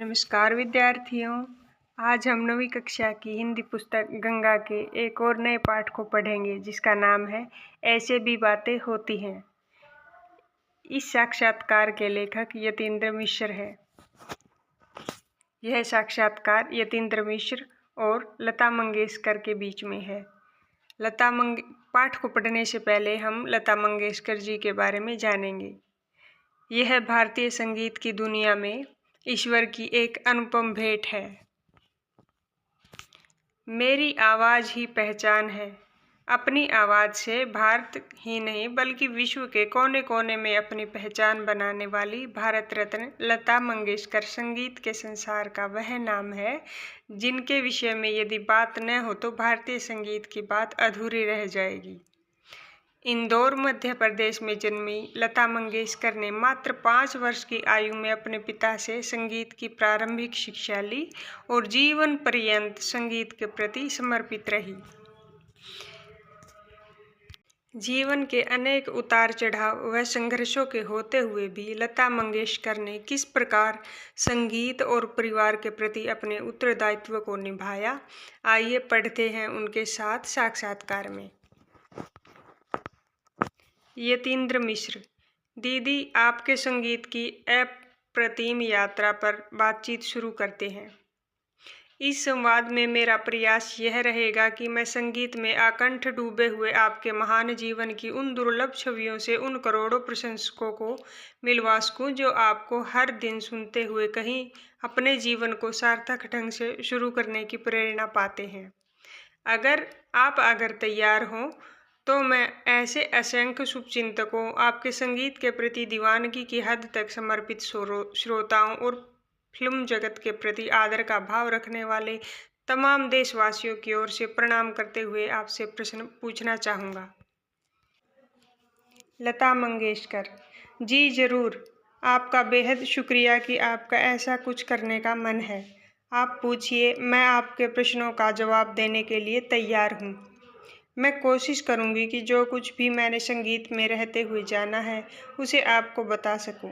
नमस्कार विद्यार्थियों। आज हम 9वीं कक्षा की हिंदी पुस्तक गंगा के एक और नए पाठ को पढ़ेंगे जिसका नाम है ऐसे भी बातें होती हैं। इस साक्षात्कार के लेखक यतीन्द्र मिश्र है। यह साक्षात्कार यतीन्द्र मिश्र और लता मंगेशकर के बीच में है। पाठ को पढ़ने से पहले हम लता मंगेशकर जी के बारे में जानेंगे। यह भारतीय संगीत की दुनिया में ईश्वर की एक अनुपम भेंट है। मेरी आवाज़ ही पहचान है। अपनी आवाज़ से भारत ही नहीं बल्कि विश्व के कोने कोने में अपनी पहचान बनाने वाली भारत रत्न लता मंगेशकर संगीत के संसार का वह नाम है जिनके विषय में यदि बात न हो तो भारतीय संगीत की बात अधूरी रह जाएगी। इंदौर मध्य प्रदेश में जन्मी लता मंगेशकर ने मात्र 5 वर्ष की आयु में अपने पिता से संगीत की प्रारंभिक शिक्षा ली और जीवन पर्यंत संगीत के प्रति समर्पित रही। जीवन के अनेक उतार चढ़ाव व संघर्षों के होते हुए भी लता मंगेशकर ने किस प्रकार संगीत और परिवार के प्रति अपने उत्तरदायित्व को निभाया, आइए पढ़ते हैं उनके साथ साक्षात्कार में। यतीन्द्र मिश्र: दीदी, आपके संगीत की अप्रतिम यात्रा पर बातचीत शुरू करते हैं। इस संवाद में मेरा प्रयास यह रहेगा कि मैं संगीत में आकंठ डूबे हुए आपके महान जीवन की उन दुर्लभ छवियों से उन करोड़ों प्रशंसकों को मिलवा सकूं जो आपको हर दिन सुनते हुए कहीं अपने जीवन को सार्थक ढंग से शुरू करने की प्रेरणा पाते हैं। अगर तैयार हों तो मैं ऐसे असंख्य शुभचिंतकों, आपके संगीत के प्रति दीवानगी की हद तक समर्पित श्रोताओं और फिल्म जगत के प्रति आदर का भाव रखने वाले तमाम देशवासियों की ओर से प्रणाम करते हुए आपसे प्रश्न पूछना चाहूँगा। लता मंगेशकर: जी जरूर, आपका बेहद शुक्रिया कि आपका ऐसा कुछ करने का मन है। आप पूछिए, मैं आपके प्रश्नों का जवाब देने के लिए तैयार हूँ। मैं कोशिश करूँगी कि जो कुछ भी मैंने संगीत में रहते हुए जाना है उसे आपको बता सकूँ।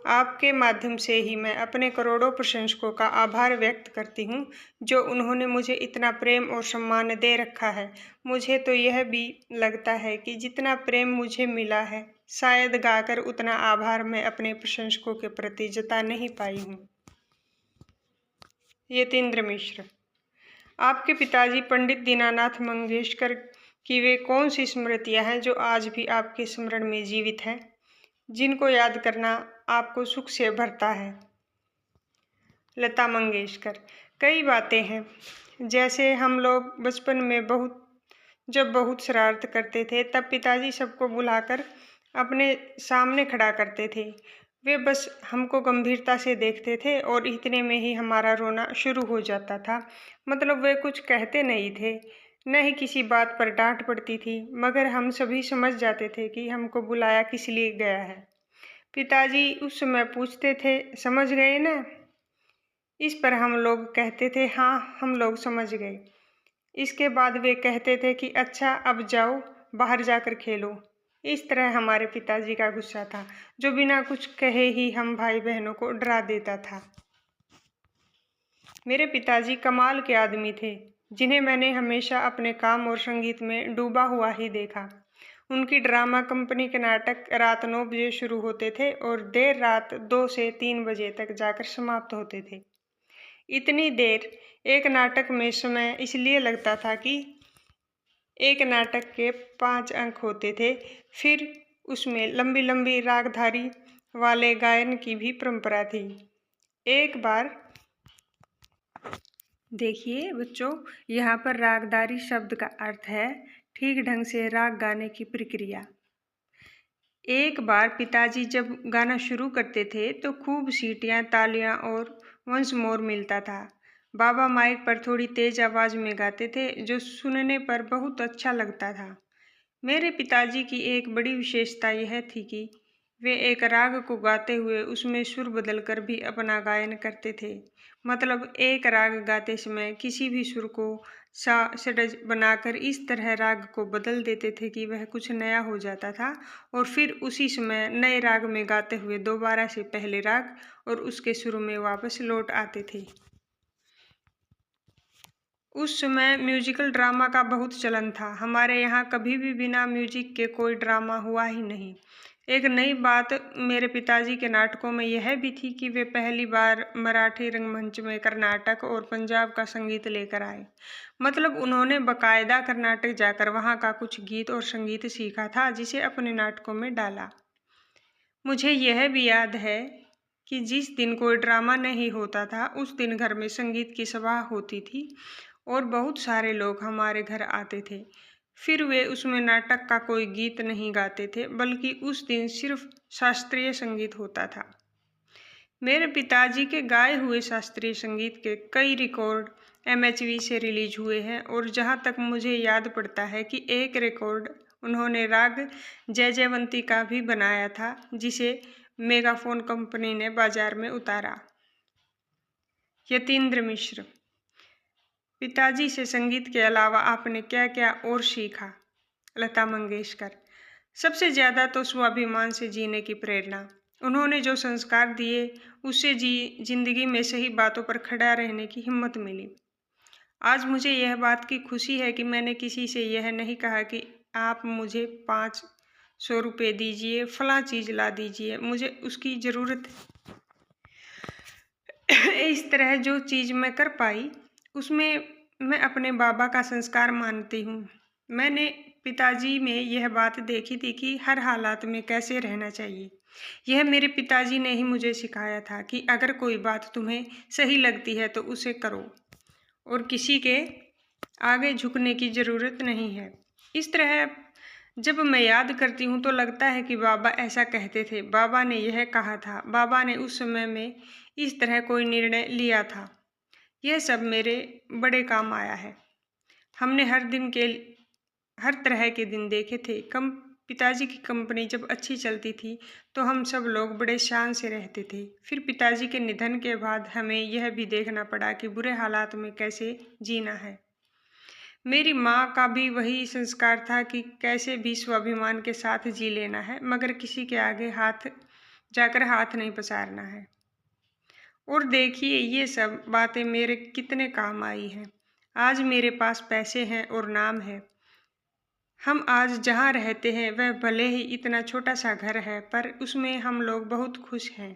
आपके माध्यम से ही मैं अपने करोड़ों प्रशंसकों का आभार व्यक्त करती हूँ जो उन्होंने मुझे इतना प्रेम और सम्मान दे रखा है। मुझे तो यह भी लगता है कि जितना प्रेम मुझे मिला है शायद गाकर उतना आभार मैं अपने प्रशंसकों के प्रति जता नहीं पाई हूँ। यतीन्द्र मिश्र: आपके पिताजी पंडित दीनानाथ मंगेशकर की वे कौन सी स्मृतियाँ हैं जो आज भी आपके स्मरण में जीवित हैं, जिनको याद करना आपको सुख से भरता है? लता मंगेशकर: कई बातें हैं। जैसे हम लोग बचपन में जब बहुत शरारत करते थे तब पिताजी सबको बुलाकर अपने सामने खड़ा करते थे। वे बस हमको गंभीरता से देखते थे और इतने में ही हमारा रोना शुरू हो जाता था। मतलब वे कुछ कहते नहीं थे, न ही किसी बात पर डांट पड़ती थी, मगर हम सभी समझ जाते थे कि हमको बुलाया किस लिए गया है। पिताजी उस समय पूछते थे, समझ गए ना? इस पर हम लोग कहते थे, हाँ, हम लोग समझ गए। इसके बाद वे कहते थे कि अच्छा, अब जाओ, बाहर जाकर खेलो। इस तरह हमारे पिताजी का गुस्सा था जो बिना कुछ कहे ही हम भाई बहनों को डरा देता था। मेरे पिताजी कमाल के आदमी थे जिन्हें मैंने हमेशा अपने काम और संगीत में डूबा हुआ ही देखा। उनकी ड्रामा कंपनी के नाटक रात 9 बजे शुरू होते थे और देर रात 2 से 3 बजे तक जाकर समाप्त होते थे। इतनी देर एक नाटक में समय इसलिए लगता था कि एक नाटक के 5 अंक होते थे। फिर उसमें लंबी लंबी रागधारी वाले गायन की भी परंपरा थी। एक बार देखिए बच्चों, यहाँ पर रागदारी शब्द का अर्थ है ठीक ढंग से राग गाने की प्रक्रिया। एक बार पिताजी जब गाना शुरू करते थे तो खूब सीटियाँ, तालियाँ और वंस मोर मिलता था। बाबा माइक पर थोड़ी तेज आवाज़ में गाते थे जो सुनने पर बहुत अच्छा लगता था। मेरे पिताजी की एक बड़ी विशेषता यह थी कि वे एक राग को गाते हुए उसमें सुर बदलकर भी अपना गायन करते थे। मतलब एक राग गाते समय किसी भी सुर को षड्ज बनाकर इस तरह राग को बदल देते थे कि वह कुछ नया हो जाता था और फिर उसी समय नए राग में गाते हुए दोबारा से पहले राग और उसके सुर में वापस लौट आते थे। उस समय म्यूजिकल ड्रामा का बहुत चलन था। हमारे यहाँ कभी भी बिना म्यूजिक के कोई ड्रामा हुआ ही नहीं। एक नई बात मेरे पिताजी के नाटकों में यह भी थी कि वे पहली बार मराठी रंगमंच में कर्नाटक और पंजाब का संगीत लेकर आए। मतलब उन्होंने बकायदा कर्नाटक जाकर वहाँ का कुछ गीत और संगीत सीखा था, जिसे अपने नाटकों में डाला। मुझे यह भी याद है कि जिस दिन कोई ड्रामा नहीं होता था उस दिन घर में संगीत की सभा होती थी और बहुत सारे लोग हमारे घर आते थे। फिर वे उसमें नाटक का कोई गीत नहीं गाते थे, बल्कि उस दिन सिर्फ शास्त्रीय संगीत होता था। मेरे पिताजी के गाए हुए शास्त्रीय संगीत के कई रिकॉर्ड MHV से रिलीज हुए हैं और जहाँ तक मुझे याद पड़ता है कि एक रिकॉर्ड उन्होंने राग जय जयवंती का भी बनाया था, जिसे मेगाफोन कंपनी ने बाजार में उतारा। यतीन्द्र मिश्र, पिताजी से संगीत के अलावा आपने क्या क्या और सीखा? लता मंगेशकर, सबसे ज़्यादा तो स्वाभिमान से जीने की प्रेरणा। उन्होंने जो संस्कार दिए उससे जिंदगी में सही बातों पर खड़ा रहने की हिम्मत मिली। आज मुझे यह बात की खुशी है कि मैंने किसी से यह नहीं कहा कि आप मुझे 500 रुपये दीजिए, फलां चीज़ ला दीजिए, मुझे उसकी ज़रूरत है। इस तरह जो चीज़ मैं कर पाई उसमें मैं अपने बाबा का संस्कार मानती हूँ। मैंने पिताजी में यह बात देखी थी कि हर हालात में कैसे रहना चाहिए। यह मेरे पिताजी ने ही मुझे सिखाया था कि अगर कोई बात तुम्हें सही लगती है तो उसे करो और किसी के आगे झुकने की ज़रूरत नहीं है। इस तरह जब मैं याद करती हूँ तो लगता है कि बाबा ऐसा कहते थे, बाबा ने यह कहा था, बाबा ने उस समय में इस तरह कोई निर्णय लिया था। यह सब मेरे बड़े काम आया है। हमने हर तरह के दिन देखे थे। पिताजी की कंपनी जब अच्छी चलती थी तो हम सब लोग बड़े शान से रहते थे। फिर पिताजी के निधन के बाद हमें यह भी देखना पड़ा कि बुरे हालात में कैसे जीना है। मेरी माँ का भी वही संस्कार था कि कैसे भी स्वाभिमान के साथ जी लेना है, मगर किसी के आगे जाकर हाथ नहीं पसारना है। और देखिए ये सब बातें मेरे कितने काम आई हैं। आज मेरे पास पैसे हैं और नाम है। हम आज जहाँ रहते हैं वह भले ही इतना छोटा सा घर है, पर उसमें हम लोग बहुत खुश हैं।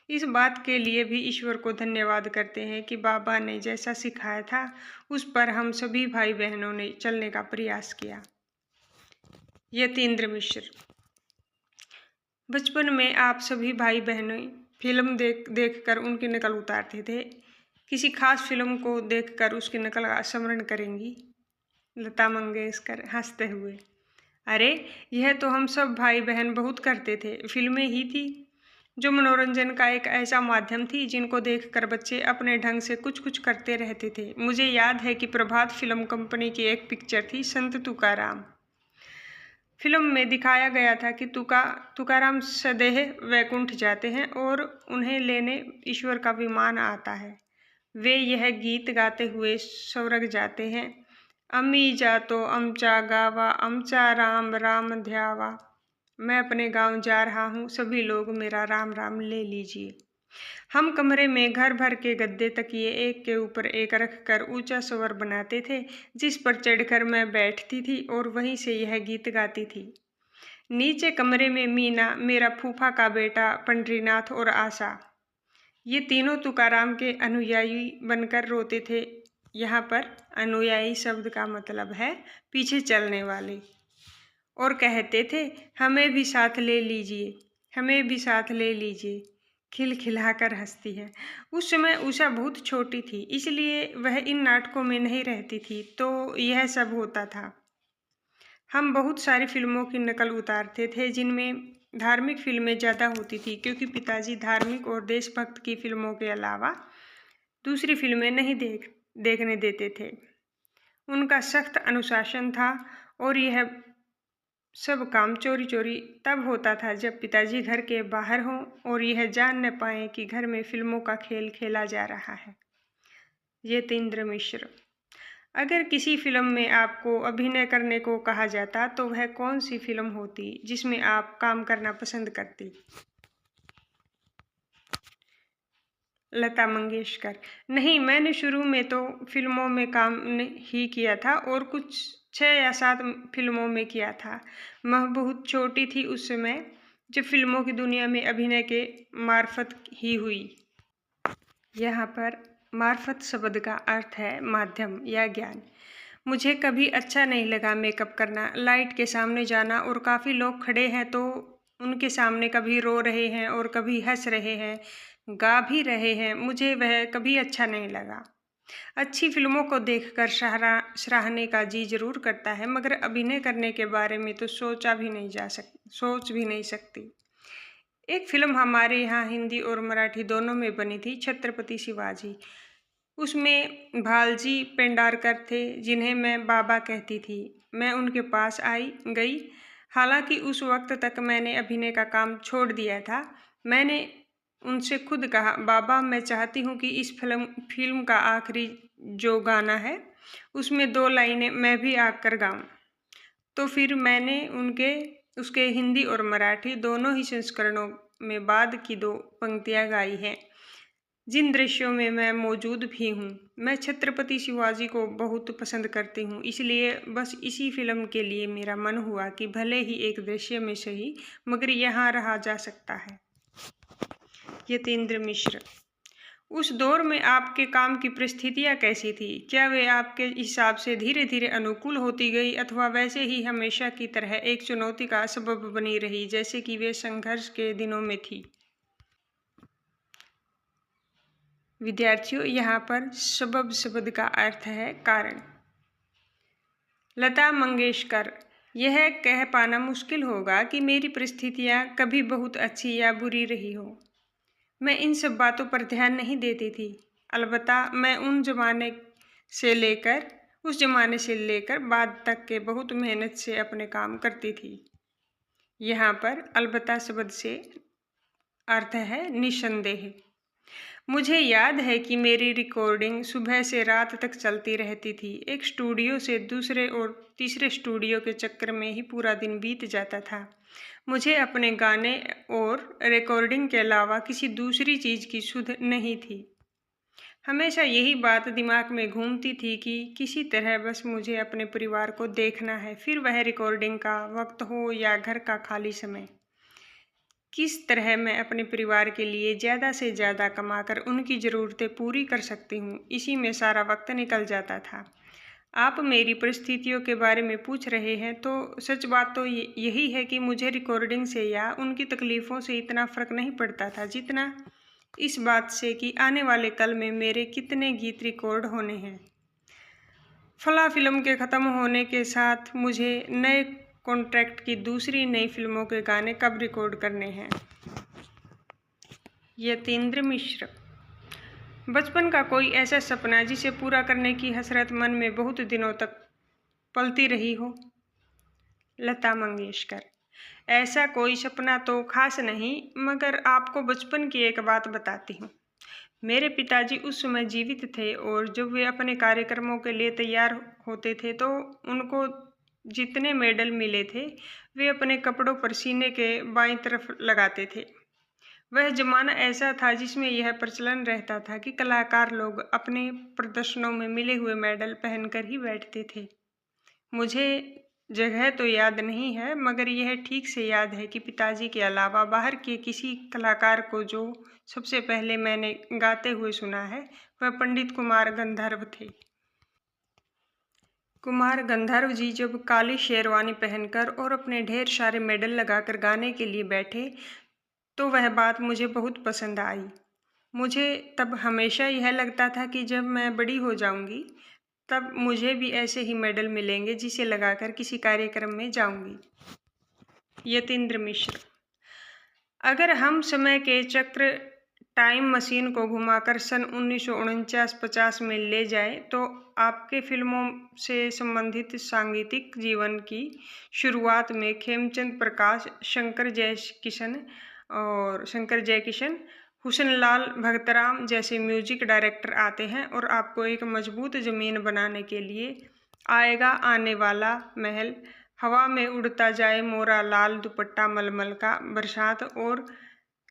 इस बात के लिए भी ईश्वर को धन्यवाद करते हैं कि बाबा ने जैसा सिखाया था उस पर हम सभी भाई बहनों ने चलने का प्रयास किया। यतीन्द्र मिश्र, बचपन में आप सभी भाई बहनों फिल्म देख कर उनकी नकल उतारते थे। किसी खास फिल्म को देखकर उसकी नकल का स्मरण करेंगी? लता मंगेशकर हंसते हुए, अरे यह तो हम सब भाई बहन बहुत करते थे। फिल्में ही थी जो मनोरंजन का एक ऐसा माध्यम थी जिनको देखकर बच्चे अपने ढंग से कुछ कुछ करते रहते थे। मुझे याद है कि प्रभात फिल्म कंपनी की एक पिक्चर थी संत तुकाराम। फिल्म में दिखाया गया था कि तुकाराम सदेह वैकुंठ जाते हैं और उन्हें लेने ईश्वर का विमान आता है। वे यह गीत गाते हुए स्वर्ग जाते हैं, अम्मी जातो अमचा गावा, अमचा राम राम ध्यावा। मैं अपने गांव जा रहा हूँ, सभी लोग मेरा राम राम ले लीजिए। हम कमरे में घर भर के गद्दे तकिए एक के ऊपर एक रखकर ऊंचा स्वर बनाते थे, जिस पर चढ़कर मैं बैठती थी और वहीं से यह गीत गाती थी। नीचे कमरे में मीना, मेरा फूफा का बेटा पंडरीनाथ और आशा, ये तीनों तुकाराम के अनुयायी बनकर रोते थे। यहाँ पर अनुयायी शब्द का मतलब है पीछे चलने वाले, और कहते थे हमें भी साथ ले लीजिए, हमें भी साथ ले लीजिए। खिलखिलाकर हंसती है। उस समय उषा बहुत छोटी थी, इसलिए वह इन नाटकों में नहीं रहती थी, तो यह सब होता था। हम बहुत सारी फिल्मों की नकल उतारते थे जिनमें धार्मिक फिल्में ज़्यादा होती थी, क्योंकि पिताजी धार्मिक और देशभक्त की फिल्मों के अलावा दूसरी फिल्में नहीं देखने देते थे। उनका सख्त अनुशासन था और यह सब काम चोरी चोरी तब होता था जब पिताजी घर के बाहर हों और यह जान न पाएं कि घर में फिल्मों का खेल खेला जा रहा है। यतीन्द्र मिश्र, अगर किसी फिल्म में आपको अभिनय करने को कहा जाता तो वह कौन सी फिल्म होती जिसमें आप काम करना पसंद करती? लता मंगेशकर। नहीं, मैंने शुरू में तो फिल्मों में काम ही किया था और कुछ 6 या 7 फिल्मों में किया था। मैं बहुत छोटी थी उस समय जब फिल्मों की दुनिया में अभिनय के मार्फत ही हुई। यहाँ पर मार्फत शब्द का अर्थ है माध्यम या ज्ञान। मुझे कभी अच्छा नहीं लगा मेकअप करना, लाइट के सामने जाना और काफ़ी लोग खड़े हैं तो उनके सामने कभी रो रहे हैं और कभी हंस रहे हैं, गा भी रहे हैं, मुझे वह कभी अच्छा नहीं लगा। अच्छी फिल्मों को देखकर सराहने का जी जरूर करता है, मगर अभिनय करने के बारे में तो सोच भी नहीं सकती। एक फिल्म हमारे यहाँ हिंदी और मराठी दोनों में बनी थी, छत्रपति शिवाजी। उसमें भालजी पेंडारकर थे जिन्हें मैं बाबा कहती थी। मैं उनके पास गई। हालांकि उस वक्त तक मैंने अभिनय का काम छोड़ दिया था। मैंने उनसे खुद कहा, बाबा मैं चाहती हूँ कि इस फिल्म का आखिरी जो गाना है उसमें 2 लाइनें मैं भी आकर गाऊं। तो फिर मैंने उसके हिंदी और मराठी दोनों ही संस्करणों में बाद की 2 पंक्तियां गाई हैं, जिन दृश्यों में मैं मौजूद भी हूँ। मैं छत्रपति शिवाजी को बहुत पसंद करती हूँ, इसलिए बस इसी फिल्म के लिए मेरा मन हुआ कि भले ही एक दृश्य में सही, मगर यहाँ रहा जा सकता है। यतीन्द्र मिश्र। उस दौर में आपके काम की परिस्थितियाँ कैसी थी? क्या वे आपके हिसाब से धीरे धीरे अनुकूल होती गई अथवा वैसे ही हमेशा की तरह एक चुनौती का सबब बनी रही जैसे कि वे संघर्ष के दिनों में थी? विद्यार्थियों, यहाँ पर सबब शब्द का अर्थ है कारण। लता मंगेशकर। यह कह पाना मुश्किल होगा कि मेरी परिस्थितियाँ कभी बहुत अच्छी या बुरी रही हो। मैं इन सब बातों पर ध्यान नहीं देती थी। अलबत्ता मैं उस ज़माने से लेकर बाद तक के बहुत मेहनत से अपने काम करती थी। यहाँ पर अलबत्ता शब्द से अर्थ है निसंदेह। मुझे याद है कि मेरी रिकॉर्डिंग सुबह से रात तक चलती रहती थी। एक स्टूडियो से दूसरे और तीसरे स्टूडियो के चक्कर में ही पूरा दिन बीत जाता था। मुझे अपने गाने और रिकॉर्डिंग के अलावा किसी दूसरी चीज़ की सुध नहीं थी। हमेशा यही बात दिमाग में घूमती थी कि किसी तरह बस मुझे अपने परिवार को देखना है, फिर वह रिकॉर्डिंग का वक्त हो या घर का खाली समय। किस तरह मैं अपने परिवार के लिए ज़्यादा से ज़्यादा कमाकर उनकी ज़रूरतें पूरी कर सकती हूँ, इसी में सारा वक्त निकल जाता था। आप मेरी परिस्थितियों के बारे में पूछ रहे हैं तो सच बात तो यही है कि मुझे रिकॉर्डिंग से या उनकी तकलीफ़ों से इतना फ़र्क नहीं पड़ता था जितना इस बात से कि आने वाले कल में मेरे कितने गीत रिकॉर्ड होने हैं। फला फिल्म के ख़त्म होने के साथ मुझे नए कॉन्ट्रैक्ट की दूसरी नई फिल्मों के गाने कब रिकॉर्ड करने हैं। यतीन्द्र मिश्र। बचपन का कोई ऐसा सपना जिसे पूरा करने की हसरत मन में बहुत दिनों तक पलती रही हो। लता मंगेशकर। ऐसा कोई सपना तो खास नहीं, मगर आपको बचपन की एक बात बताती हूँ। मेरे पिताजी उस समय जीवित थे और जब वे अपने कार्यक्रमों के लिए तैयार होते थे तो उनको जितने मेडल मिले थे वे अपने कपड़ों पर सीने के बाईं तरफ लगाते थे। वह जमाना ऐसा था जिसमें यह प्रचलन रहता था कि कलाकार लोग अपने प्रदर्शनों में मिले हुए मेडल पहनकर ही बैठते थे। मुझे जगह तो याद नहीं है, मगर यह ठीक से याद है कि पिताजी के अलावा बाहर के किसी कलाकार को जो सबसे पहले मैंने गाते हुए सुना है वह पंडित कुमार गंधर्व थे। कुमार गंधर्व जी जब काली शेरवानी पहनकर और अपने ढेर सारे मेडल लगाकर गाने के लिए बैठे तो वह बात मुझे बहुत पसंद आई। मुझे तब हमेशा यह लगता था कि जब मैं बड़ी हो जाऊंगी तब मुझे भी ऐसे ही मेडल मिलेंगे जिसे लगाकर किसी कार्यक्रम में जाऊंगी। यतीन्द्र मिश्र। अगर हम समय के चक्र टाइम मशीन को घुमाकर सन 1949-50 में ले जाएं तो आपके फिल्मों से संबंधित सांगीतिक जीवन की शुरुआत में खेमचंद प्रकाश, शंकर जयकिशन हुसनलाल भगतराम जैसे म्यूजिक डायरेक्टर आते हैं और आपको एक मजबूत ज़मीन बनाने के लिए आएगा आने वाला महल, हवा में उड़ता जाए मोरा लाल दुपट्टा मलमल का, बरसात और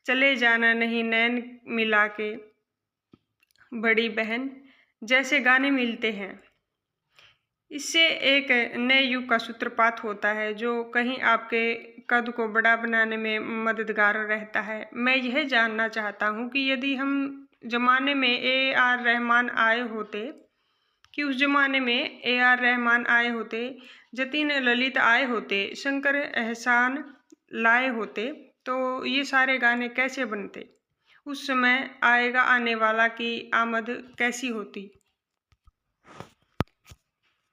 चले जाना नहीं नैन मिला के, बड़ी बहन जैसे गाने मिलते हैं। इससे एक नए युग का सूत्रपात होता है जो कहीं आपके कद को बड़ा बनाने में मददगार रहता है। मैं यह जानना चाहता हूँ कि यदि हम ज़माने में AR रहमान आए होते, कि उस ज़माने में AR रहमान आए होते, जतीन ललित आए होते, शंकर एहसान लाए होते, तो ये सारे गाने कैसे बनते? उस समय आएगा आने वाला की आमद कैसी होती?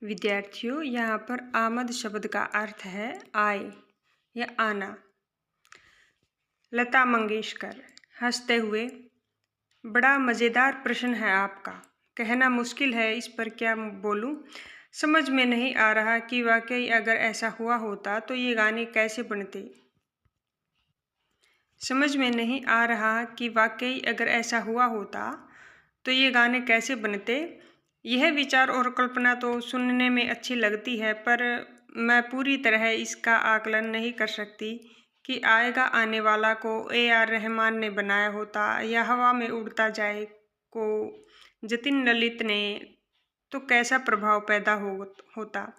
विद्यार्थियों, यहाँ पर आमद शब्द का अर्थ है आए या आना। लता मंगेशकर हंसते हुए, बड़ा मज़ेदार प्रश्न है आपका, कहना मुश्किल है, इस पर क्या बोलूं। समझ में नहीं आ रहा कि वाकई अगर ऐसा हुआ होता तो ये गाने कैसे बनते। समझ में नहीं आ रहा कि वाकई अगर ऐसा हुआ होता तो ये गाने कैसे बनते। यह विचार और कल्पना तो सुनने में अच्छी लगती है, पर मैं पूरी तरह इसका आकलन नहीं कर सकती कि आएगा आने वाला को AR रहमान ने बनाया होता या हवा में उड़ता जाए को जतिन ललित ने, तो कैसा प्रभाव पैदा होता।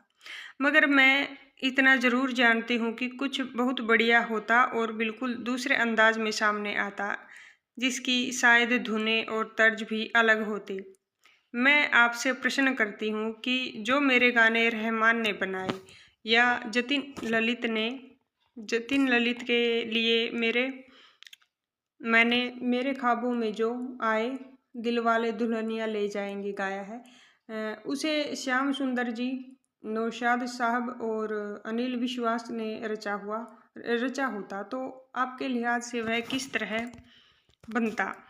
मगर मैं इतना ज़रूर जानती हूँ कि कुछ बहुत बढ़िया होता और बिल्कुल दूसरे अंदाज में सामने आता, जिसकी शायद धुनें और तर्ज भी अलग होती। मैं आपसे प्रश्न करती हूँ कि जो मेरे गाने रहमान ने बनाए या जतिन ललित के लिए मैंने मेरे ख्वाबों में जो आए दिलवाले दुल्हनिया ले जाएंगे गाया है, उसे श्याम सुंदर जी, नौशाद साहब और अनिल विश्वास ने रचा होता, तो आपके लिहाज से वह किस तरह बनता।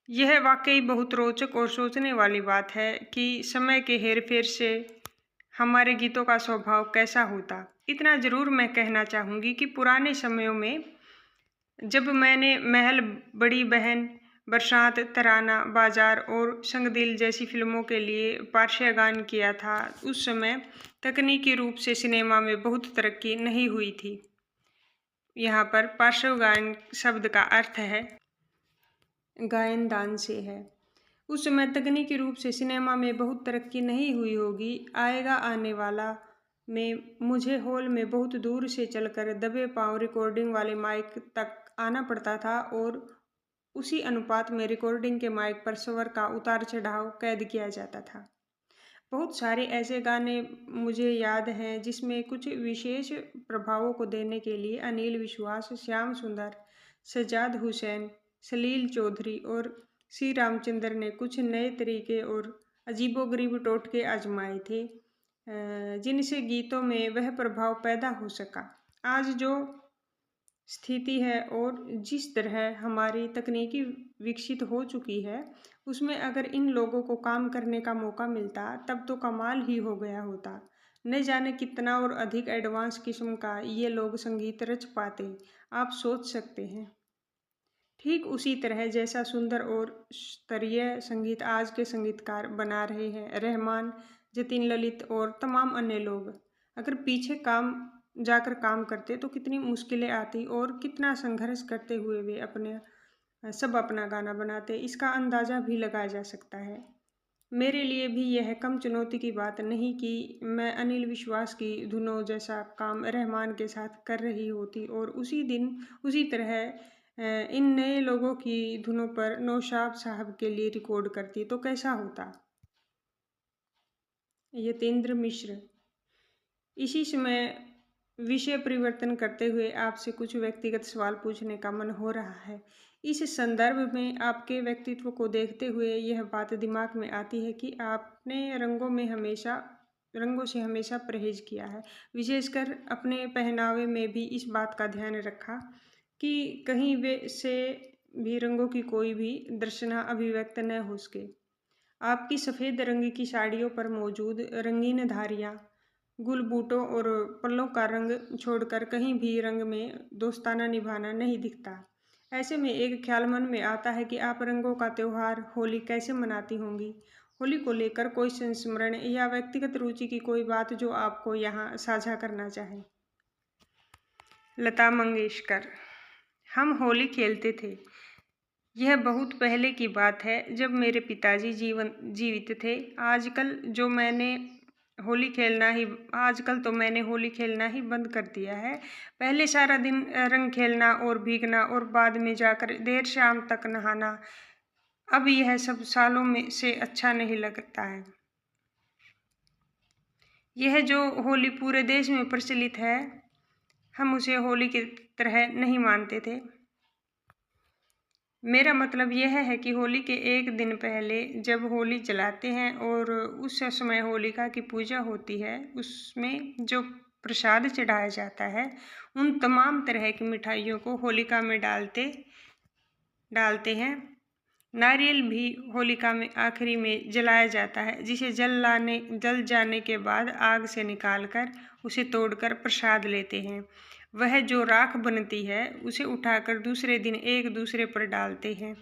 यह वाकई बहुत रोचक और सोचने वाली बात है कि समय के हेरफेर से हमारे गीतों का स्वभाव कैसा होता। इतना ज़रूर मैं कहना चाहूँगी कि पुराने समयों में जब मैंने महल, बड़ी बहन, बरसात, तराना, बाजार और संग दिल जैसी फिल्मों के लिए पार्श्व गान किया था, उस समय तकनीकी रूप से सिनेमा में बहुत तरक्की नहीं हुई थी। यहाँ पर पार्श्व गायन शब्द का अर्थ है गायन दान से है। उस समय तकनीकी रूप से सिनेमा में बहुत तरक्की नहीं हुई होगी। आएगा आने वाला में मुझे हॉल में बहुत दूर से चलकर दबे पांव रिकॉर्डिंग वाले माइक तक आना पड़ता था और उसी अनुपात में रिकॉर्डिंग के माइक पर स्वर का उतार चढ़ाव कैद किया जाता था। बहुत सारे ऐसे गाने मुझे याद हैं जिसमें कुछ विशेष प्रभावों को देने के लिए अनिल विश्वास, श्याम सुंदर, सज्जाद हुसैन, सलील चौधरी और सी रामचंद्र ने कुछ नए तरीके और अजीबोगरीब टोटके आजमाए थे, जिनसे गीतों में वह प्रभाव पैदा हो सका। आज जो स्थिति है और जिस तरह हमारी तकनीकी विकसित हो चुकी है, उसमें अगर इन लोगों को काम करने का मौका मिलता तब तो कमाल ही हो गया होता। न जाने कितना और अधिक एडवांस किस्म का ये लोग संगीत रच पाते, आप सोच सकते हैं। ठीक उसी तरह जैसा सुंदर और स्तरीय संगीत आज के संगीतकार बना रहे हैं, रहमान, जतिन ललित और तमाम अन्य लोग अगर पीछे जाकर काम करते तो कितनी मुश्किलें आती और कितना संघर्ष करते हुए वे अपना गाना बनाते, इसका अंदाज़ा भी लगाया जा सकता है। मेरे लिए भी यह कम चुनौती की बात नहीं कि मैं अनिल विश्वास की धुनों जैसा काम रहमान के साथ कर रही होती और उसी तरह इन नए लोगों की धुनों पर नौशाद साहब के लिए रिकॉर्ड करती, तो कैसा होता। यतेंद्र मिश्र। इसी समय विषय परिवर्तन करते हुए आपसे कुछ व्यक्तिगत सवाल पूछने का मन हो रहा है। इस संदर्भ में आपके व्यक्तित्व को देखते हुए यह बात दिमाग में आती है कि आपने रंगों से हमेशा परहेज किया है। विशेषकर अपने पहनावे में भी इस बात का ध्यान रखा कि कहीं वे से भी रंगों की कोई भी दर्शना अभिव्यक्त न हो सके। आपकी सफ़ेद रंग की साड़ियों पर मौजूद रंगीन धारियाँ, गुल बूटों और पल्लों का रंग छोड़कर कहीं भी रंग में दोस्ताना निभाना नहीं दिखता। ऐसे में एक ख्याल मन में आता है कि आप रंगों का त्योहार होली कैसे मनाती होंगी। होली को लेकर कोई संस्मरण या व्यक्तिगत रुचि की कोई बात जो आपको यहाँ साझा करना चाहें। लता मंगेशकर। हम होली खेलते थे। यह बहुत पहले की बात है, जब मेरे पिताजी जीवित थे। आजकल तो मैंने होली खेलना ही बंद कर दिया है। पहले सारा दिन रंग खेलना और भीगना और बाद में जाकर देर शाम तक नहाना, अब यह सब सालों में से अच्छा नहीं लगता है। यह जो होली पूरे देश में प्रचलित है, हम उसे होली की तरह नहीं मानते थे। मेरा मतलब यह है कि होली के एक दिन पहले जब होली जलाते हैं और उस समय होलिका की पूजा होती है, उसमें जो प्रसाद चढ़ाया जाता है, उन तमाम तरह की मिठाइयों को होलिका में डालते हैं। नारियल भी होलिका में आखिरी में जलाया जाता है, जिसे जल जाने के बाद आग से निकालकर उसे तोड़कर प्रसाद लेते हैं। वह जो राख बनती है उसे उठाकर दूसरे दिन एक दूसरे पर डालते हैं।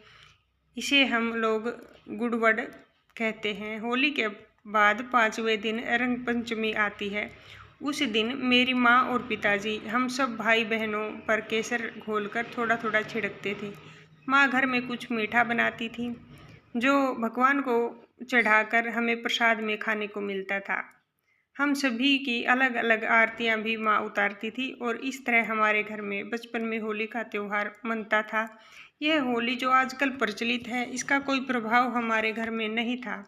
इसे हम लोग गुड़वड़ कहते हैं। होली के बाद 5वें दिन रंग पंचमी आती है। उस दिन मेरी माँ और पिताजी हम सब भाई बहनों पर केसर घोलकर थोड़ा थोड़ा छिड़कते थे। माँ घर में कुछ मीठा बनाती थी जो भगवान को चढ़ाकर हमें प्रसाद में खाने को मिलता था। हम सभी की अलग अलग आरतियां भी माँ उतारती थी और इस तरह हमारे घर में बचपन में होली का त्यौहार मनता था। यह होली जो आजकल प्रचलित है, इसका कोई प्रभाव हमारे घर में नहीं था।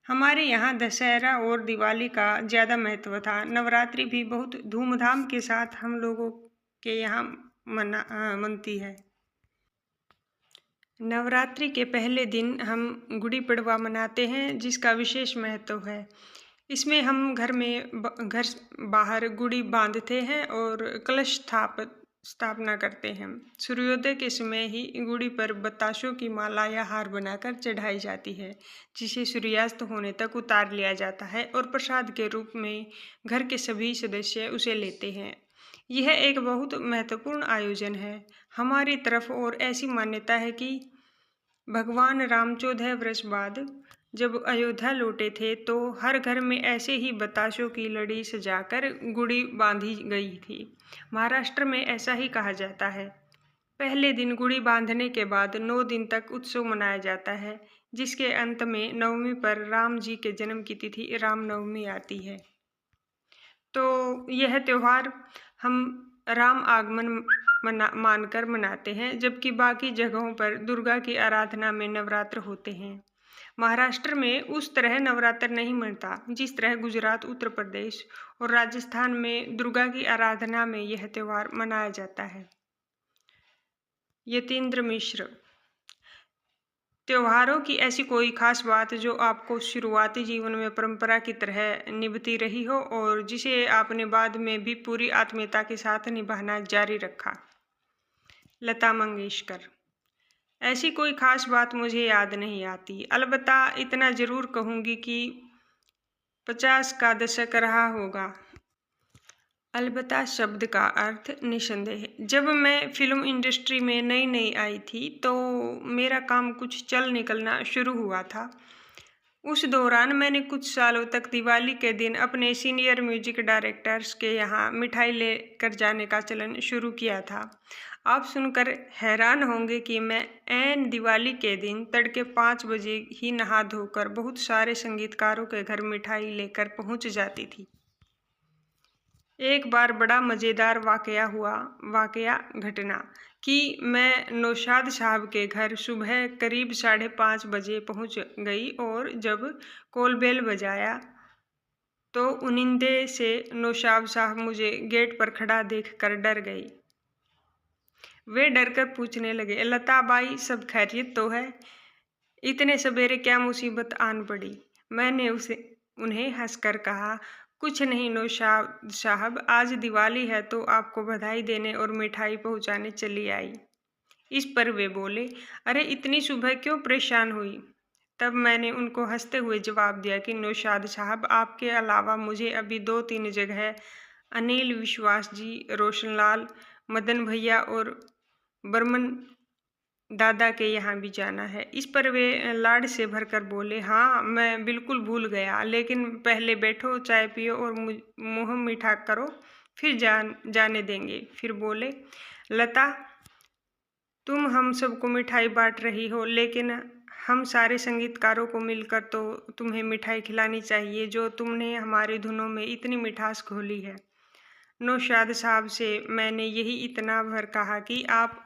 हमारे यहाँ दशहरा और दिवाली का ज़्यादा महत्व था। नवरात्रि भी बहुत धूमधाम के साथ हम लोगों के यहाँ मनती है। नवरात्रि के पहले दिन हम गुड़ी पड़वा मनाते हैं, जिसका विशेष महत्व है। इसमें हम घर बाहर गुड़ी बांधते हैं और कलश स्थापना करते हैं। सूर्योदय के समय ही गुड़ी पर बताशों की माला या हार बनाकर चढ़ाई जाती है, जिसे सूर्यास्त होने तक उतार लिया जाता है और प्रसाद के रूप में घर के सभी सदस्य उसे लेते हैं। यह एक बहुत महत्वपूर्ण आयोजन है हमारी तरफ, और ऐसी मान्यता है कि भगवान राम 14 वर्ष बाद जब अयोध्या लौटे थे तो हर घर में ऐसे ही बताशों की लड़ी सजाकर गुड़ी बांधी गई थी। महाराष्ट्र में ऐसा ही कहा जाता है। पहले दिन गुड़ी बांधने के बाद 9 दिन तक उत्सव मनाया जाता है, जिसके अंत में नवमी पर राम जी के जन्म की तिथि रामनवमी आती है। तो यह त्यौहार हम राम आगमन मानकर मनाते हैं, जबकि बाकी जगहों पर दुर्गा की आराधना में नवरात्र होते हैं। महाराष्ट्र में उस तरह नवरात्र नहीं मनता जिस तरह गुजरात, उत्तर प्रदेश और राजस्थान में दुर्गा की आराधना में यह त्यौहार मनाया जाता है। यतीन्द्र मिश्र। त्योहारों की ऐसी कोई खास बात जो आपको शुरुआती जीवन में परंपरा की तरह निभती रही हो और जिसे आपने बाद में भी पूरी आत्मीयता के साथ निभाना जारी रखा। लता मंगेशकर। ऐसी कोई खास बात मुझे याद नहीं आती, अलबत्ता इतना ज़रूर कहूँगी कि 50 का दशक रहा होगा। अलबत्ता शब्द का अर्थ निसंदेह। जब मैं फिल्म इंडस्ट्री में नई आई थी तो मेरा काम कुछ चल निकलना शुरू हुआ था। उस दौरान मैंने कुछ सालों तक दिवाली के दिन अपने सीनियर म्यूजिक डायरेक्टर्स के यहाँ मिठाई लेकर जाने का चलन शुरू किया था। आप सुनकर हैरान होंगे कि मैं ऐन दिवाली के दिन तड़के 5 बजे ही नहा धोकर बहुत सारे संगीतकारों के घर मिठाई लेकर पहुँच जाती थी। एक बार बड़ा मज़ेदार वाकया घटना कि मैं नौशाद साहब के घर सुबह करीब 5:30 बजे पहुंच गई और जब कॉल बेल बजाया तो उनिंदे से नौशाद साहब मुझे गेट पर खड़ा देखकर डर गई। वे डरकर पूछने लगे, लता बाई सब खैरियत तो है? इतने सवेरे क्या मुसीबत आन पड़ी? मैंने उन्हें हंसकर कहा, कुछ नहीं नौशाद साहब, आज दिवाली है तो आपको बधाई देने और मिठाई पहुंचाने चली आई। इस पर वे बोले, अरे इतनी सुबह क्यों परेशान हुई? तब मैंने उनको हंसते हुए जवाब दिया कि नौशाद साहब, आपके अलावा मुझे अभी 2-3 जगह अनिल विश्वास जी, रोशनलाल, मदन भैया और बर्मन दादा के यहाँ भी जाना है। इस पर वे लाड से भरकर बोले, हाँ मैं बिल्कुल भूल गया, लेकिन पहले बैठो, चाय पियो और मुँह मीठा करो, फिर जाने देंगे। फिर बोले, लता तुम हम सबको मिठाई बांट रही हो, लेकिन हम सारे संगीतकारों को मिलकर तो तुम्हें मिठाई खिलानी चाहिए, जो तुमने हमारी धुनों में इतनी मिठास घोली है। नौशाद साहब से मैंने यही इतना भर कहा कि आप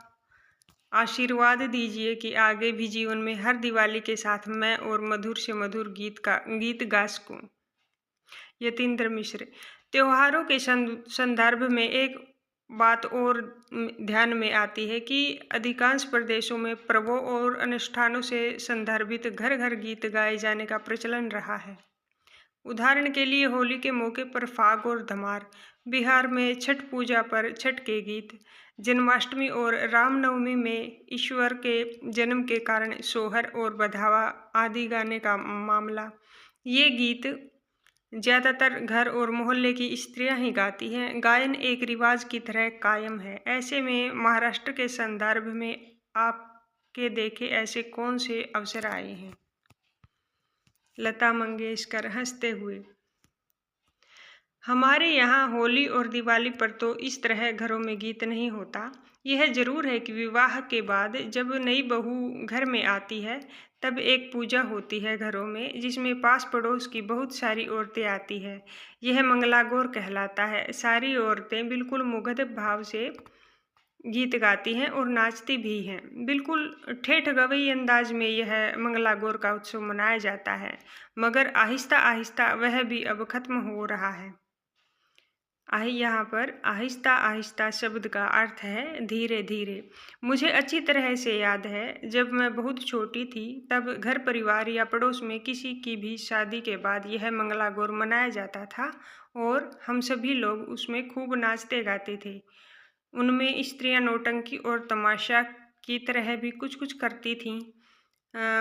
आशीर्वाद दीजिए कि आगे भी जीवन में हर दिवाली के साथ मैं और मधुर से मधुर गीत गा सकूं। यतीन्द्र मिश्र। त्योहारों के संदर्भ में एक बात और ध्यान में आती है कि अधिकांश प्रदेशों में पर्वों और अनुष्ठानों से संदर्भित घर घर गीत गाए जाने का प्रचलन रहा है। उदाहरण के लिए होली के मौके पर फाग और धमार, बिहार में छठ पूजा पर छठ के गीत, जन्माष्टमी और रामनवमी में ईश्वर के जन्म के कारण सोहर और बधावा आदि गाने का मामला। ये गीत ज़्यादातर घर और मोहल्ले की स्त्रियां ही गाती हैं। गायन एक रिवाज की तरह कायम है। ऐसे में महाराष्ट्र के संदर्भ में आपके देखे ऐसे कौन से अवसर आए हैं? लता मंगेशकर हंसते हुए। हमारे यहाँ होली और दिवाली पर तो इस तरह घरों में गीत नहीं होता। यह जरूर है कि विवाह के बाद जब नई बहू घर में आती है तब एक पूजा होती है घरों में, जिसमें पास पड़ोस की बहुत सारी औरतें आती है। यह मंगलागौर कहलाता है। सारी औरतें बिल्कुल मुग्ध भाव से गीत गाती हैं और नाचती भी हैं। बिल्कुल ठेठ गवई अंदाज में यह मंगलागौर का उत्सव मनाया जाता है, मगर आहिस्ता आहिस्ता वह भी अब खत्म हो रहा है। यहाँ पर आहिस्ता आहिस्ता शब्द का अर्थ है धीरे धीरे। मुझे अच्छी तरह से याद है, जब मैं बहुत छोटी थी तब घर परिवार या पड़ोस में किसी की भी शादी के बाद यह मंगलागौर मनाया जाता था और हम सभी लोग उसमें खूब नाचते गाते थे। उनमें स्त्रियां नौटंकी और तमाशा की तरह भी कुछ कुछ करती थीं।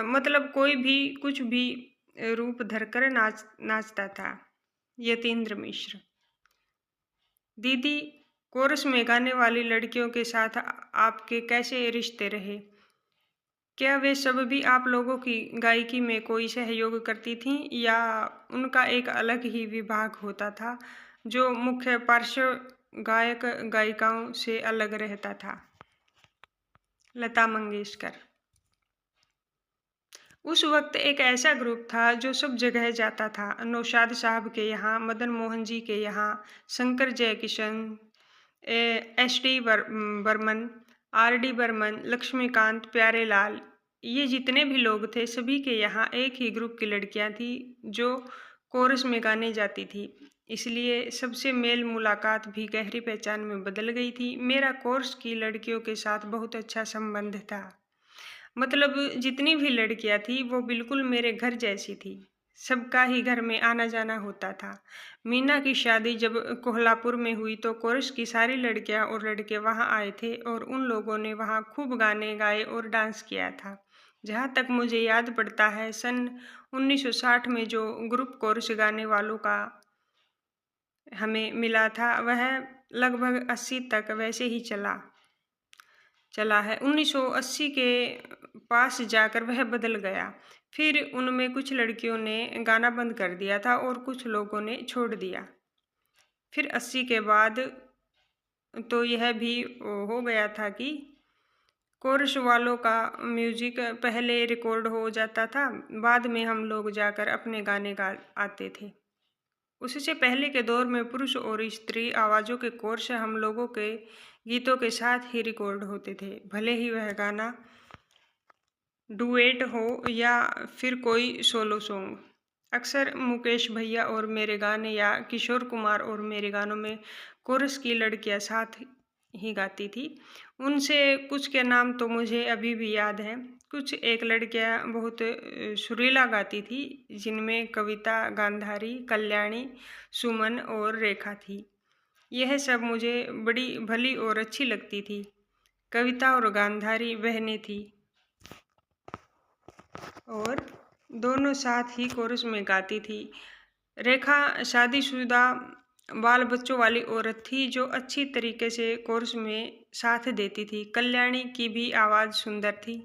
मतलब कोई भी कुछ भी रूप धरकर नाचता था। यतीन्द्र मिश्र। दीदी, कोरस में गाने वाली लड़कियों के साथ आपके कैसे रिश्ते रहे? क्या वे सब भी आप लोगों की गायकी में कोई सहयोग करती थीं, या उनका एक अलग ही विभाग होता था जो मुख्य पार्श्व गायक गायिकाओं से अलग रहता था? लता मंगेशकर। उस वक्त एक ऐसा ग्रुप था जो सब जगह जाता था। नौशाद साहब के यहाँ, मदन मोहन जी के यहाँ, शंकर जयकिशन, SD बर्मन, RD बर्मन, लक्ष्मीकांत, प्यारेलाल, ये जितने भी लोग थे सभी के यहाँ एक ही ग्रुप की लड़कियाँ थी जो कोरस में गाने जाती थी। इसलिए सबसे मेल मुलाकात भी गहरी पहचान में बदल गई थी। मेरा कोर्स की लड़कियों के साथ बहुत अच्छा संबंध था। मतलब जितनी भी लड़कियां थी वो बिल्कुल मेरे घर जैसी थी। सबका ही घर में आना जाना होता था। मीना की शादी जब कोल्हापुर में हुई तो कोरस की सारी लड़कियां और लड़के वहां आए थे और उन लोगों ने वहां खूब गाने गाए और डांस किया था। जहाँ तक मुझे याद पड़ता है, सन 1960 में जो ग्रुप कोरस गाने वालों का हमें मिला था वह लगभग 80 तक वैसे ही चला है। 1980 के पास जाकर वह बदल गया। फिर उनमें कुछ लड़कियों ने गाना बंद कर दिया था और कुछ लोगों ने छोड़ दिया। फिर 80 के बाद तो यह भी हो गया था कि कोरस वालों का म्यूजिक पहले रिकॉर्ड हो जाता था, बाद में हम लोग जाकर अपने गाने गा आते थे। उससे पहले के दौर में पुरुष और स्त्री आवाज़ों के कोर्स हम लोगों के गीतों के साथ ही रिकॉर्ड होते थे, भले ही वह गाना डुएट हो या फिर कोई सोलो सॉन्ग। अक्सर मुकेश भैया और मेरे गाने या किशोर कुमार और मेरे गानों में कोरस की लड़कियां साथ ही गाती थी। उनसे कुछ के नाम तो मुझे अभी भी याद हैं। कुछ एक लड़कियां बहुत सुरीला गाती थी, जिनमें कविता, गांधारी, कल्याणी, सुमन और रेखा थी। यह सब मुझे बड़ी भली और अच्छी लगती थी। कविता और गांधारी बहनें थी और दोनों साथ ही कोरस में गाती थी। रेखा शादीशुदा बाल बच्चों वाली औरत थी जो अच्छी तरीके से कोर्स में साथ देती थी। कल्याणी की भी आवाज़ सुंदर थी।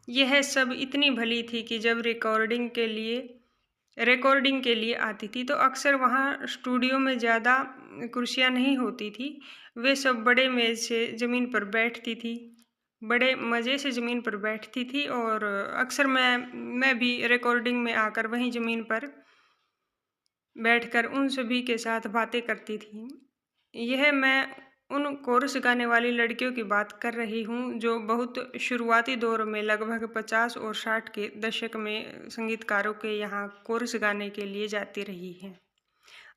यह सब इतनी भली थी कि जब रिकॉर्डिंग के लिए आती थी तो अक्सर वहाँ स्टूडियो में ज़्यादा कुर्सियाँ नहीं होती थी। वे सब बड़े मेज़ से ज़मीन पर बैठती थी, बड़े मज़े से ज़मीन पर बैठती थी और अक्सर मैं भी रिकॉर्डिंग में आकर वहीं ज़मीन पर बैठकर उन सभी के साथ बातें करती थी। यह मैं उन कोरस गाने वाली लड़कियों की बात कर रही हूँ जो बहुत शुरुआती दौर में लगभग 50 और 60 के दशक में संगीतकारों के यहाँ कोरस गाने के लिए जाती रही हैं।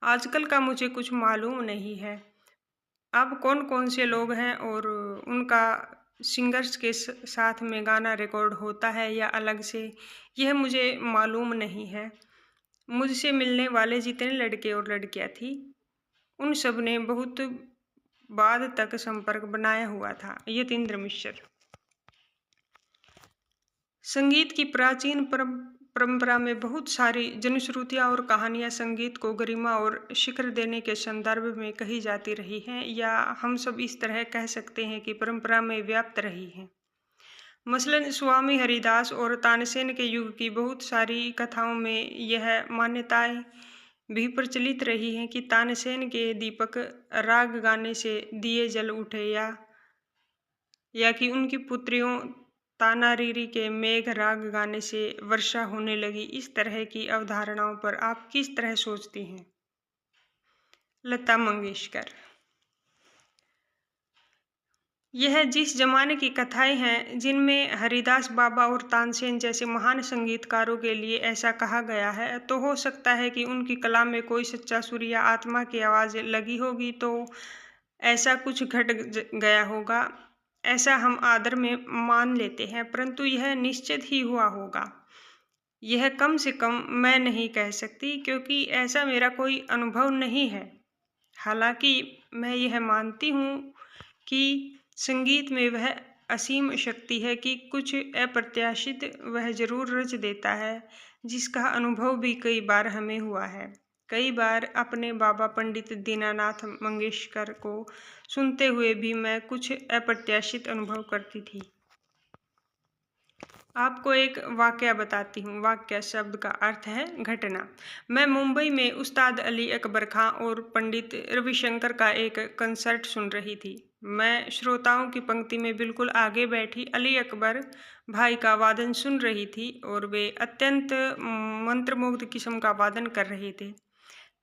आजकल का मुझे कुछ मालूम नहीं है। अब कौन कौन से लोग हैं और उनका सिंगर्स के साथ में गाना रिकॉर्ड होता है या अलग से, यह मुझे मालूम नहीं है। मुझसे मिलने वाले जितने लड़के और लड़कियां थी उन सब ने बहुत बाद तक संपर्क बनाया हुआ था। यतीन्द्र मिश्र। संगीत की प्राचीन परंपरा में बहुत सारी जनश्रुतियाँ और कहानियाँ संगीत को गरिमा और शिखर देने के संदर्भ में कही जाती रही हैं, या हम सब इस तरह कह सकते हैं कि परंपरा में व्याप्त रही हैं। मसलन स्वामी हरिदास और तानसेन के युग की बहुत सारी कथाओं में यह मान्यताएं भी प्रचलित रही हैं कि तानसेन के दीपक राग गाने से दिए जल उठे, या कि उनकी पुत्रियों तानारीरी के मेघ राग गाने से वर्षा होने लगी। इस तरह की अवधारणाओं पर आप किस तरह सोचती हैं? लता मंगेशकर। यह जिस जमाने की कथाएं हैं जिनमें हरिदास बाबा और तानसेन जैसे महान संगीतकारों के लिए ऐसा कहा गया है, तो हो सकता है कि उनकी कला में कोई सच्चा सुर या आत्मा की आवाज़ लगी होगी, तो ऐसा कुछ घट गया होगा। ऐसा हम आदर में मान लेते हैं, परंतु यह निश्चित ही हुआ होगा, यह कम से कम मैं नहीं कह सकती, क्योंकि ऐसा मेरा कोई अनुभव नहीं है। हालांकि मैं यह मानती हूँ कि संगीत में वह असीम शक्ति है कि कुछ अप्रत्याशित वह जरूर रच देता है, जिसका अनुभव भी कई बार हमें हुआ है। कई बार अपने बाबा पंडित दीनानाथ मंगेशकर को सुनते हुए भी मैं कुछ अप्रत्याशित अनुभव करती थी। आपको एक वाकया बताती हूँ। वाकया शब्द का अर्थ है घटना। मैं मुंबई में उस्ताद अली अकबर खां और पंडित रविशंकर का एक कंसर्ट सुन रही थी। मैं श्रोताओं की पंक्ति में बिल्कुल आगे बैठी अली अकबर भाई का वादन सुन रही थी और वे अत्यंत मंत्रमुग्ध किस्म का वादन कर रहे थे।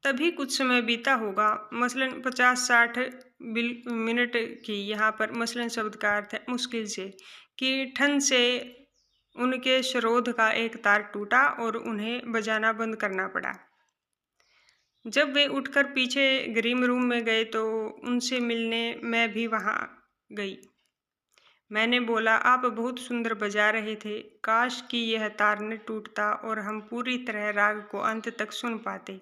तभी कुछ समय बीता होगा, मसलन 50-60 मिनट की। यहाँ पर मसलन शब्द का अर्थ है मुश्किल से, कि ठंड से उनके शरोध का एक तार टूटा और उन्हें बजाना बंद करना पड़ा। जब वे उठकर पीछे ग्रीन रूम में गए तो उनसे मिलने मैं भी वहाँ गई। मैंने बोला, आप बहुत सुंदर बजा रहे थे, काश कि यह तार न टूटता और हम पूरी तरह राग को अंत तक सुन पाते।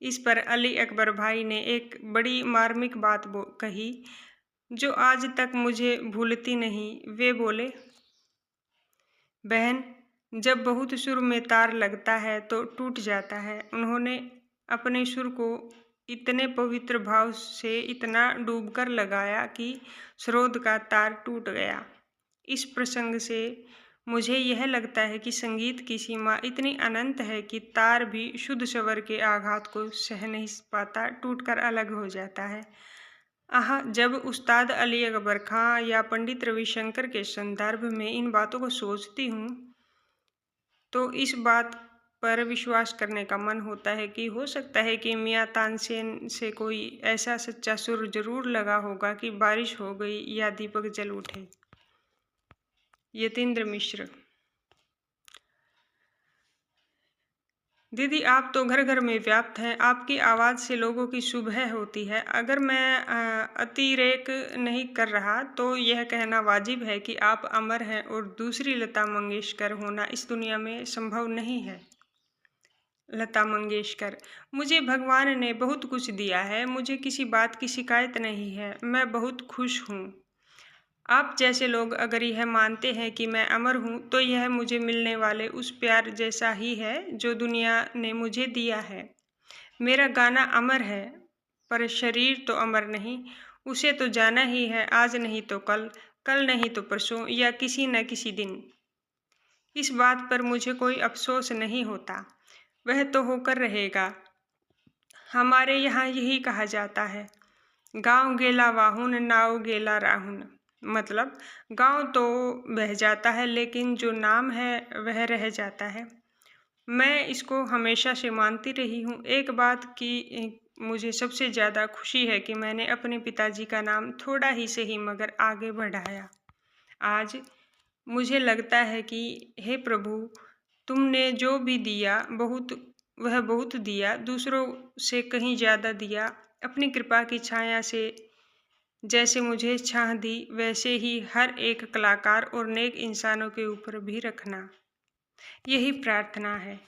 इस पर अली अकबर भाई ने एक बड़ी मार्मिक बात कही जो आज तक मुझे भूलती नहीं। वे बोले, बहन, जब बहुत सुर में तार लगता है तो टूट जाता है। उन्होंने अपने सुर को इतने पवित्र भाव से इतना डूबकर लगाया कि स्रोत का तार टूट गया। इस प्रसंग से मुझे यह लगता है कि संगीत की सीमा इतनी अनंत है कि तार भी शुद्ध स्वर के आघात को सह नहीं पाता, टूटकर अलग हो जाता है। जब उस्ताद अली अकबर खां या पंडित रविशंकर के संदर्भ में इन बातों को सोचती हूँ तो इस बात पर विश्वास करने का मन होता है कि हो सकता है कि मियाँ तानसेन से कोई ऐसा सच्चा सुर जरूर लगा होगा कि बारिश हो गई या दीपक जल उठे। यतीन्द्र मिश्र। दीदी, आप तो घर घर में व्याप्त हैं, आपकी आवाज़ से लोगों की सुबह होती है। अगर मैं अतिरेक नहीं कर रहा तो यह कहना वाजिब है कि आप अमर हैं और दूसरी लता मंगेशकर होना इस दुनिया में संभव नहीं है। लता मंगेशकर। मुझे भगवान ने बहुत कुछ दिया है, मुझे किसी बात की शिकायत नहीं है, मैं बहुत खुश हूँ। आप जैसे लोग अगर यह मानते हैं कि मैं अमर हूँ तो यह मुझे मिलने वाले उस प्यार जैसा ही है जो दुनिया ने मुझे दिया है। मेरा गाना अमर है, पर शरीर तो अमर नहीं, उसे तो जाना ही है, आज नहीं तो कल, कल नहीं तो परसों, या किसी न किसी दिन। इस बात पर मुझे कोई अफसोस नहीं होता, वह तो होकर रहेगा। हमारे यहाँ यही कहा जाता है, गाँव गेला वाहुन नाव गेला राहुन। मतलब गाँव तो बह जाता है लेकिन जो नाम है वह रह जाता है। मैं इसको हमेशा से मानती रही हूँ। एक बात की मुझे सबसे ज़्यादा खुशी है कि मैंने अपने पिताजी का नाम थोड़ा ही सही मगर आगे बढ़ाया। आज मुझे लगता है कि हे प्रभु, तुमने जो भी दिया वह बहुत दिया, दूसरों से कहीं ज़्यादा दिया। अपनी कृपा की छाया से जैसे मुझे छाह दी, वैसे ही हर एक कलाकार और नेक इंसानों के ऊपर भी रखना। यही प्रार्थना है।